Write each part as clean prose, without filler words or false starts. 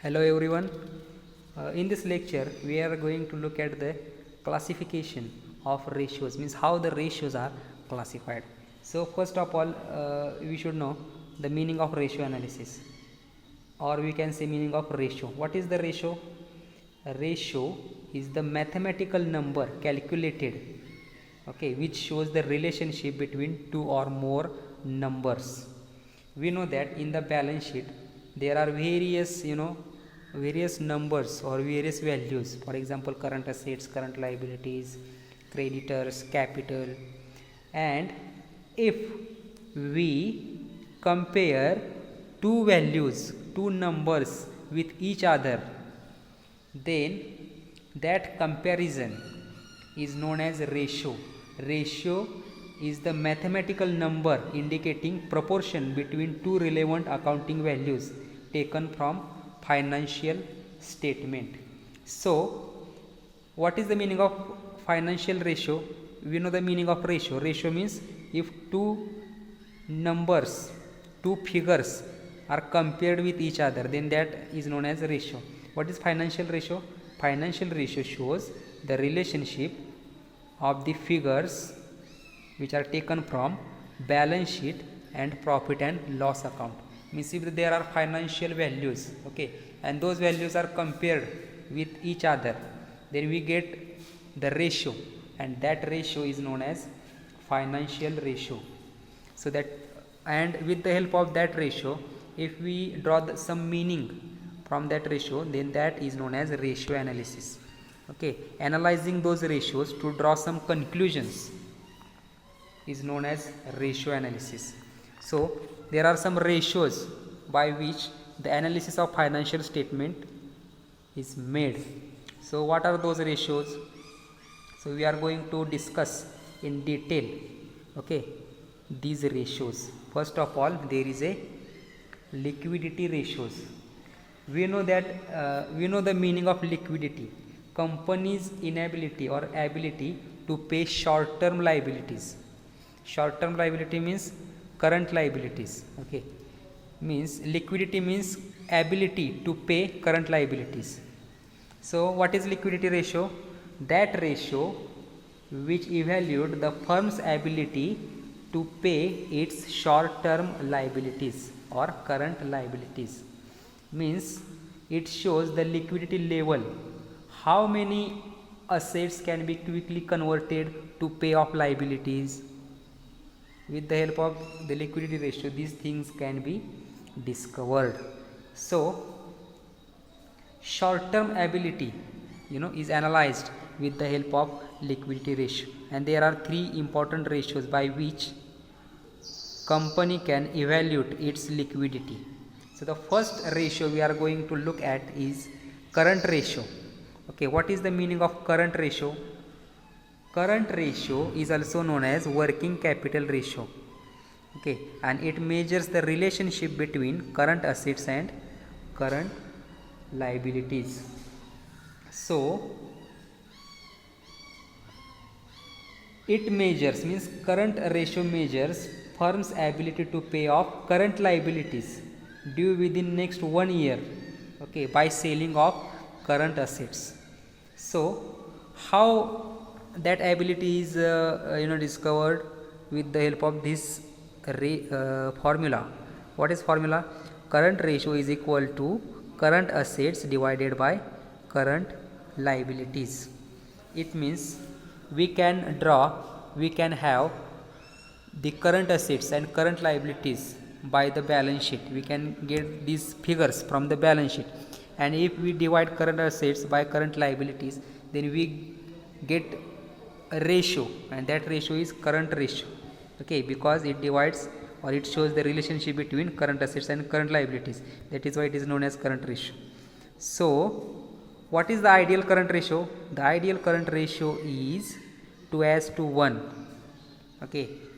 Hello everyone. In this lecture we are going to look at the classification of ratios, means how the ratios are classified. So first of all we should know the meaning of ratio analysis, or we can say meaning of ratio. What is the ratio? A ratio is the mathematical number calculated, which shows the relationship between two or more numbers. We know that in the balance sheet there are various numbers or various values. For example, current assets, current liabilities, creditors, capital. And if we compare two values, two numbers with each other, then that comparison is known as ratio. Ratio is the mathematical number indicating proportion between two relevant accounting values taken from financial statement. So what is the meaning of financial ratio? We know the meaning of ratio. Ratio means if two numbers, two figures are compared with each other, then that is known as ratio. What is financial ratio? Financial ratio shows the relationship of the figures which are taken from balance sheet and profit and loss account. Means if there are financial values, and those values are compared with each other, then we get the ratio, and that ratio is known as financial ratio. So that, and with the help of that ratio, if we draw some meaning from that ratio, then that is known as ratio analysis. Analyzing those ratios to draw some conclusions is known as ratio analysis. So there are some ratios by which the analysis of financial statement is made. So what are those ratios? So we are going to discuss in detail these ratios. First of all, there is a liquidity ratios. We know that we know the meaning of liquidity. Company's inability or ability to pay short term liabilities. Short term liability means current liabilities. Means liquidity means ability to pay current liabilities. So what is liquidity ratio? That ratio which evaluates the firm's ability to pay its short term liabilities or current liabilities. Means it shows the liquidity level, how many assets can be quickly converted to pay off liabilities. With the help of the liquidity ratio, these things can be discovered. So short term ability is analyzed with the help of liquidity ratio, and there are three important ratios by which company can evaluate its liquidity. So the first ratio we are going to look at is current ratio. What is the meaning of current ratio? Current ratio is also known as working capital ratio. And it measures the relationship between current assets and current liabilities. So it measures, means current ratio measures firm's ability to pay off current liabilities due within next 1 year by selling of current assets. So how that ability is discovered? With the help of this formula. What is formula? Current ratio is equal to current assets divided by current liabilities. It means we can have the current assets and current liabilities by the balance sheet. We can get these figures from the balance sheet, and if we divide current assets by current liabilities, then we get a ratio, and that ratio is current ratio, because it divides or it shows the relationship between current assets and current liabilities. That is why it is known as current ratio. So what is the ideal current ratio? The ideal current ratio is 2:1.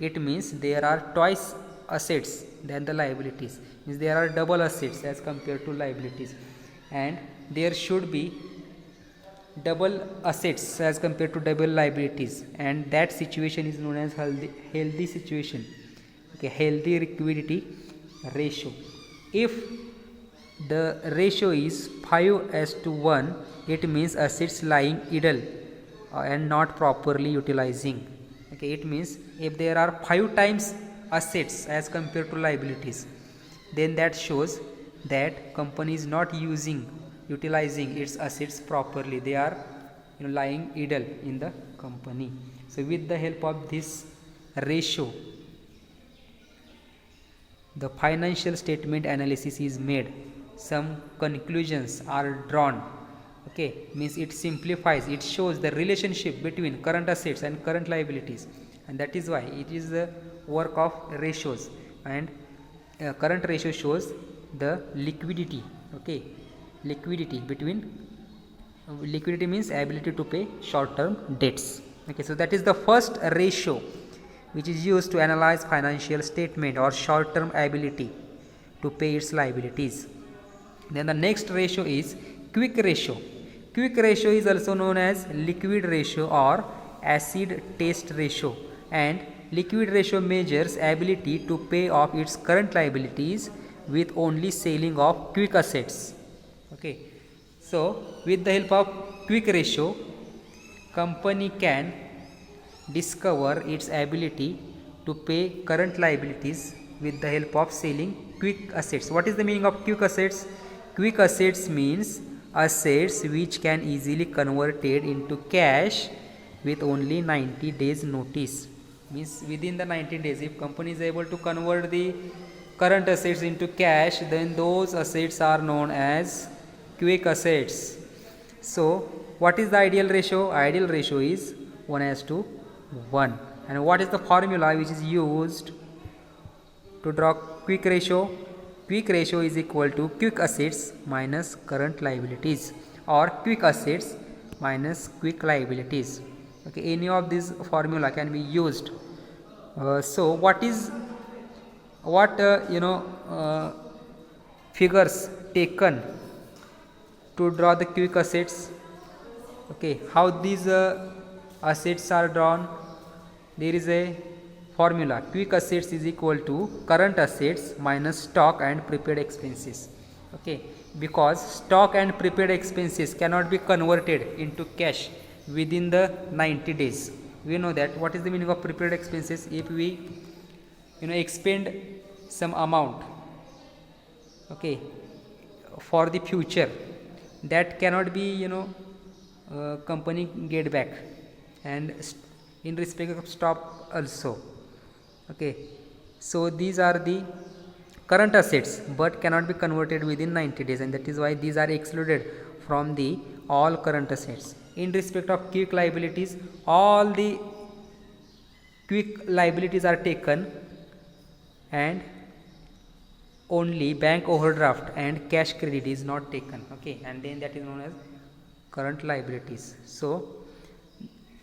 It means there are twice assets than the liabilities, means there are double assets as compared to liabilities, and there should be double assets as compared to double liabilities, and that situation is known as healthy situation. Healthy liquidity ratio. If the ratio is 5:1, it means assets lying idle and not properly utilizing. Okay, it means if there are 5 times assets as compared to liabilities, then that shows that company is not utilizing its assets properly. They are lying idle in the company. So with the help of this ratio, the financial statement analysis is made, some conclusions are drawn. Okay, means it simplifies, it shows the relationship between current assets and current liabilities, and that is why it is the work of ratios. And current ratio shows the liquidity. Okay, liquidity means ability to pay short term debts. Okay, so that is the first ratio which is used to analyze financial statement or short term ability to pay its liabilities. Then the next ratio is quick ratio. Quick ratio is also known as liquid ratio or acid test ratio, and liquid ratio measures ability to pay off its current liabilities with only selling of quick assets. Okay, so with the help of quick ratio, company can discover its ability to pay current liabilities with the help of selling quick assets. What is the meaning of quick assets? Quick assets means assets which can easily converted into cash with only 90 days notice. Means within the 90 days, if company is able to convert the current assets into cash, then those assets are known as quick assets. So what is the ideal ratio? Ideal ratio is 1:1. And what is the formula which is used to draw quick ratio? Quick ratio is equal to quick assets minus current liabilities, or quick assets minus quick liabilities. Okay, any of these formula can be used. So what figures taken to draw the quick assets? Okay, how these assets are drawn? There is a formula. Quick assets is equal to current assets minus stock and prepaid expenses. Okay, because stock and prepaid expenses cannot be converted into cash within the 90 days. We know that. What is the meaning of prepaid expenses? If we expend some amount, okay, for the future, that cannot be company get back, and in respect of stock also. Okay, so these are the current assets but cannot be converted within 90 days, and that is why these are excluded from the all current assets. In respect of quick liabilities, all the quick liabilities are taken, and only bank overdraft and cash credit is not taken. Okay, and then that is known as current liabilities. So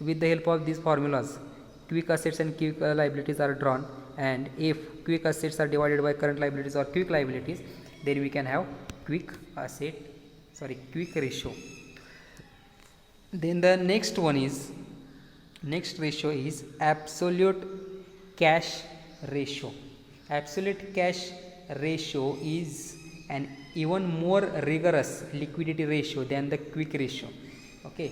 with the help of these formulas, quick assets and quick liabilities are drawn, and if quick assets are divided by current liabilities or quick liabilities, then we can have quick ratio. Then the next ratio is absolute cash ratio. Absolute cash ratio is an even more rigorous liquidity ratio than the quick ratio. Okay,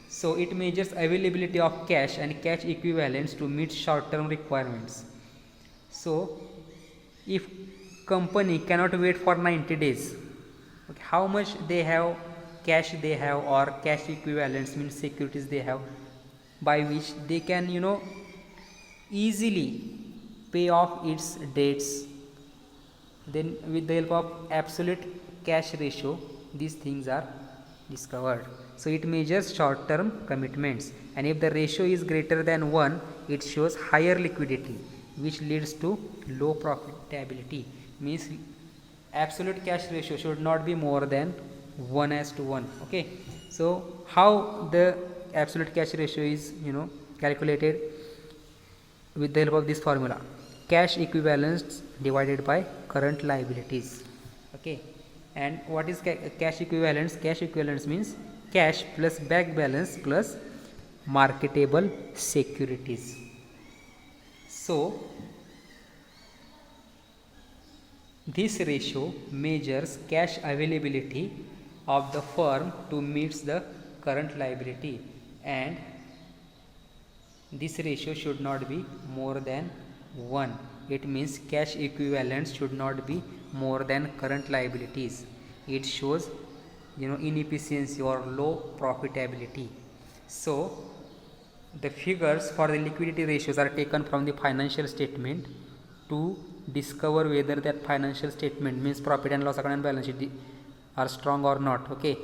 so it measures availability of cash and cash equivalents to meet short term requirements. So if company cannot wait for 90 days, okay, how much they have cash they have, or cash equivalents means securities they have, by which they can easily pay off its debts, then with the help of absolute cash ratio these things are discovered. So it measures short term commitments, and if the ratio is greater than 1, it shows higher liquidity, which leads to low profitability. Means absolute cash ratio should not be more than 1:1. Okay, so how the absolute cash ratio is calculated? With the help of this formula, cash equivalents divided by current liabilities. Okay, and what is cash equivalents? Cash equivalents means cash plus bank balance plus marketable securities. So This ratio measures cash availability of the firm to meet the current liability, and this ratio should not be more than 1. It means cash equivalents should not be more than current liabilities. It shows inefficiency or low profitability. So the figures for the liquidity ratios are taken from the financial statement to discover whether that financial statement means profit and loss account and balance sheet are strong or not. Okay,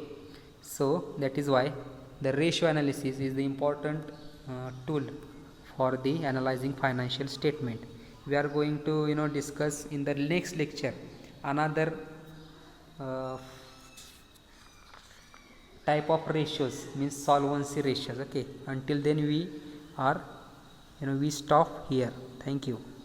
so that is why the ratio analysis is the important tool for the analyzing financial statement. We are going to discuss in the next lecture another uh, type of ratios, means solvency ratios. Okay, until then we are we stop here. Thank you.